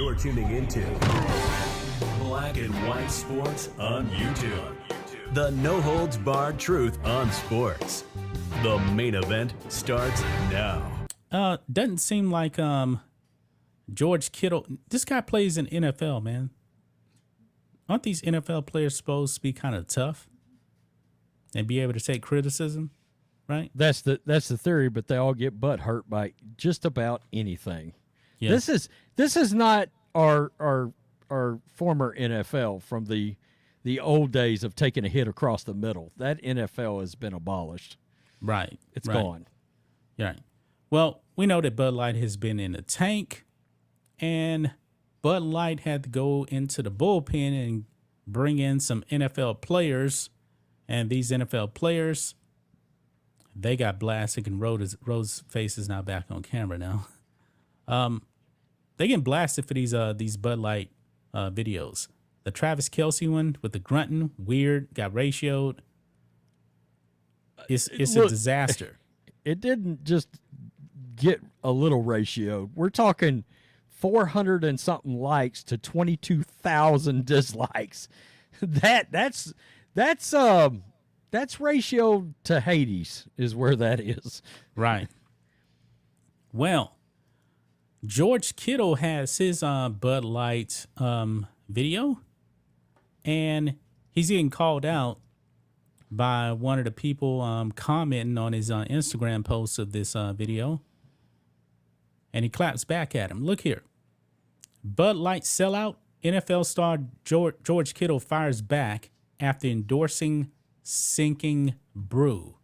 You're tuning into Black and White Sports on YouTube. The no-holds-barred truth on sports. The main event starts now. Doesn't seem like George Kittle. This guy plays in NFL, man. Aren't these NFL players supposed to be kind of tough and be able to take criticism? Right? That's the theory, but they all get butt hurt by just about anything. Yeah. This is not our former NFL from the old days of taking a hit across the middle. That NFL has been abolished. Right. It's right. gone. Right. Well, we know that Bud Light has been in the tank, and Bud Light had to go into the bullpen and bring in some NFL players, and these NFL players, they got blasted, and Rose's face is now back on camera now. They getting blasted for these Bud Light videos. The Travis Kelce one with the grunting, weird, got ratioed. It's a disaster. It didn't just get a little ratio. We're talking 400 and something likes to 22,000 dislikes. That's ratio to Hades is where that is. Right. Well, George Kittle has his Bud Light video, and he's getting called out by one of the people commenting on his Instagram post of this video, and he claps back at him. Look here. Bud Light sellout. NFL star George Kittle fires back after endorsing sinking brew.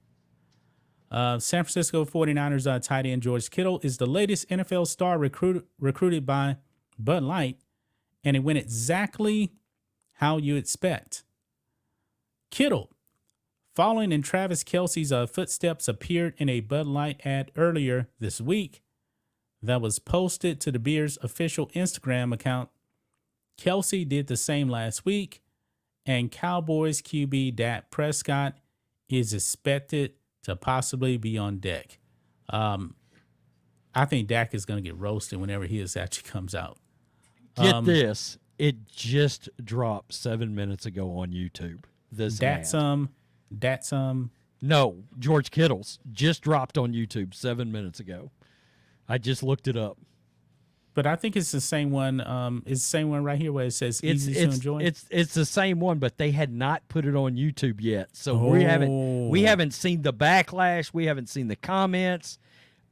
San Francisco 49ers tight end George Kittle is the latest NFL star recruited by Bud Light, and it went exactly how you expect. Kittle, following in Travis Kelce's footsteps, appeared in a Bud Light ad earlier this week that was posted to the beer's official Instagram account. Kelce did the same last week, and Cowboys QB Dak Prescott is expected to possibly be on deck. I think Dak is going to get roasted whenever his actually comes out. Get this. It just dropped 7 minutes ago on YouTube. No, George Kittle's just dropped on YouTube 7 minutes ago. I just looked it up. But I think it's the same one. It's the same one right here where it says easy to enjoy. It's the same one, but they had not put it on YouTube yet. So we haven't seen the backlash. We haven't seen the comments.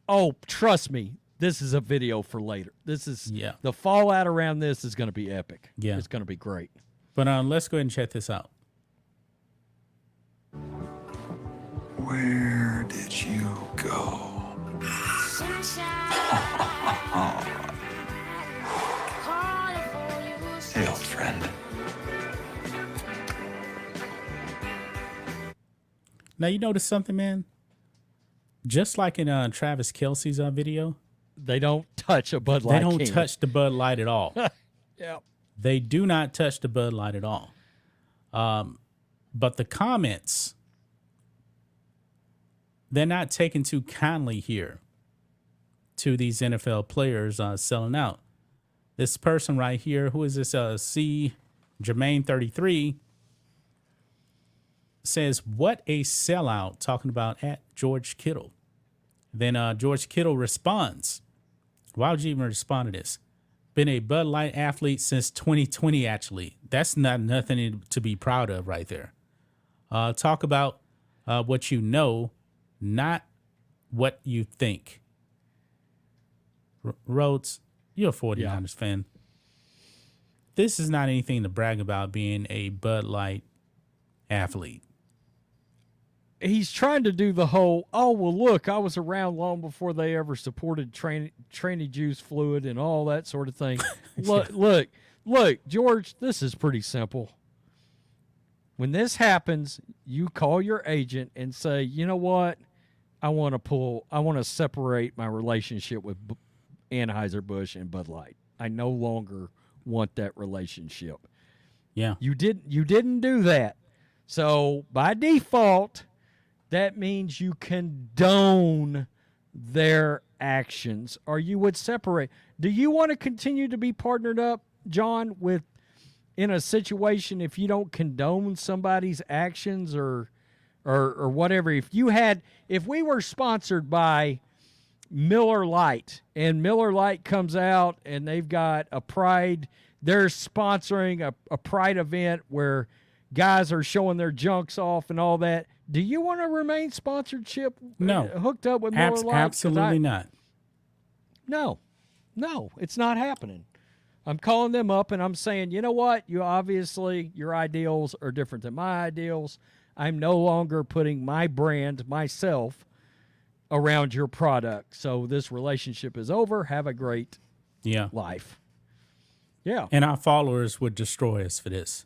Oh, trust me, this is a video for later. The fallout around this is going to be epic. Yeah. It's going to be great. But let's go ahead and check this out. Where did you go? Hey, old friend. Now, you notice something, man? Just like in Travis Kelce's video, they don't touch a Bud Light. They don't touch the Bud Light at all. Yeah. They do not touch the Bud Light at all. But the comments, they're not taken too kindly here to these NFL players selling out. This person right here, who is this? C. Jermaine 33 says, "What a sellout!" Talking about at George Kittle. Then George Kittle responds, "Why would you even respond to this? Been a Bud Light athlete since 2020. Actually, that's not nothing to be proud of right there. Talk about what you know, not what you think." Rhodes, you're a 49ers fan. This is not anything to brag about being a Bud Light athlete. He's trying to do the whole, oh, well, look, I was around long before they ever supported tranny juice fluid and all that sort of thing. Look, George, this is pretty simple. When this happens, you call your agent and say, you know what? I want to separate my relationship with Anheuser, Busch, and Bud Light. I no longer want that relationship. Yeah. You didn't do that. So by default, that means you condone their actions, or you would separate. Do you want to continue to be partnered up, John, with in a situation if you don't condone somebody's actions or whatever? If we were sponsored by Miller Lite and Miller Lite comes out and they've got a Pride, they're sponsoring a Pride event where guys are showing their junks off and all that. Do you want to remain sponsorship hooked up with Miller Lite? Absolutely not. No, it's not happening. I'm calling them up and I'm saying, you know what? Your ideals are different than my ideals. I'm no longer putting my brand, myself, around your product. So this relationship is over. Have a great life. Yeah. And our followers would destroy us for this.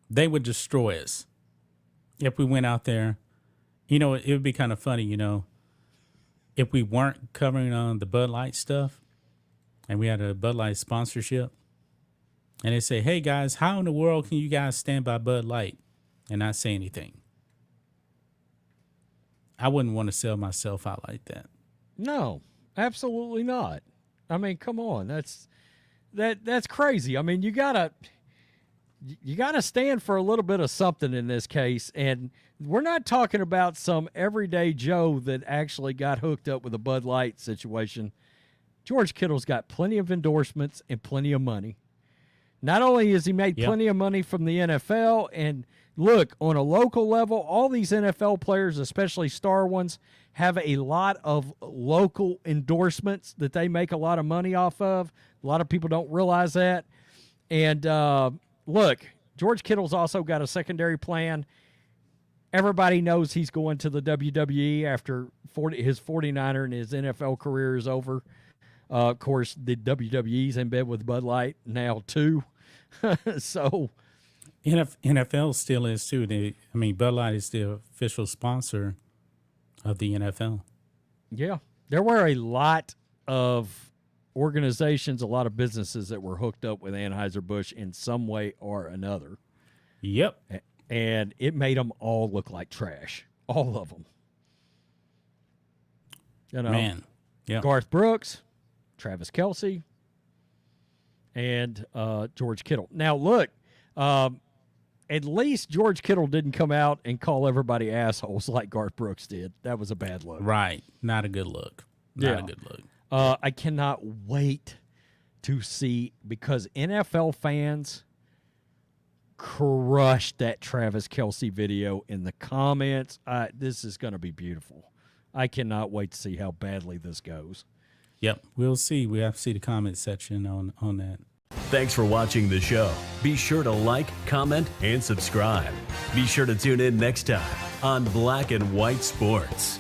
They would destroy us if we went out there. You know, it would be kind of funny, you know, if we weren't covering on the Bud Light stuff and we had a Bud Light sponsorship and they say, hey, guys, how in the world can you guys stand by Bud Light and not say anything? I wouldn't want to sell myself out like that. No, absolutely not. I mean, come on. That's crazy. I mean, you gotta stand for a little bit of something in this case. And we're not talking about some everyday Joe that actually got hooked up with a Bud Light situation. George Kittle's got plenty of endorsements and plenty of money. Not only has he made plenty of money from the NFL, and look, on a local level, all these NFL players, especially star ones, have a lot of local endorsements that they make a lot of money off of. A lot of people don't realize that. And look, George Kittle's also got a secondary plan. Everybody knows he's going to the WWE after his 49er and his NFL career is over. Of course, the WWE's in bed with Bud Light now, too. So NFL still is, too. Bud Light is the official sponsor of the NFL. Yeah. There were a lot of organizations, a lot of businesses that were hooked up with Anheuser Busch in some way or another. Yep. And it made them all look like trash. All of them. You know, man. Yeah. Garth Brooks, Travis Kelce, and George Kittle. Now, look, at least George Kittle didn't come out and call everybody assholes like Garth Brooks did. That was a bad look. Right. Not a good look. Not a good look. I cannot wait to see, because NFL fans crushed that Travis Kelce video in the comments. This is going to be beautiful. I cannot wait to see how badly this goes. Yep, we'll see. We have to see the comment section on that. Thanks for watching the show. Be sure to like, comment, and subscribe. Be sure to tune in next time on Black and White Sports.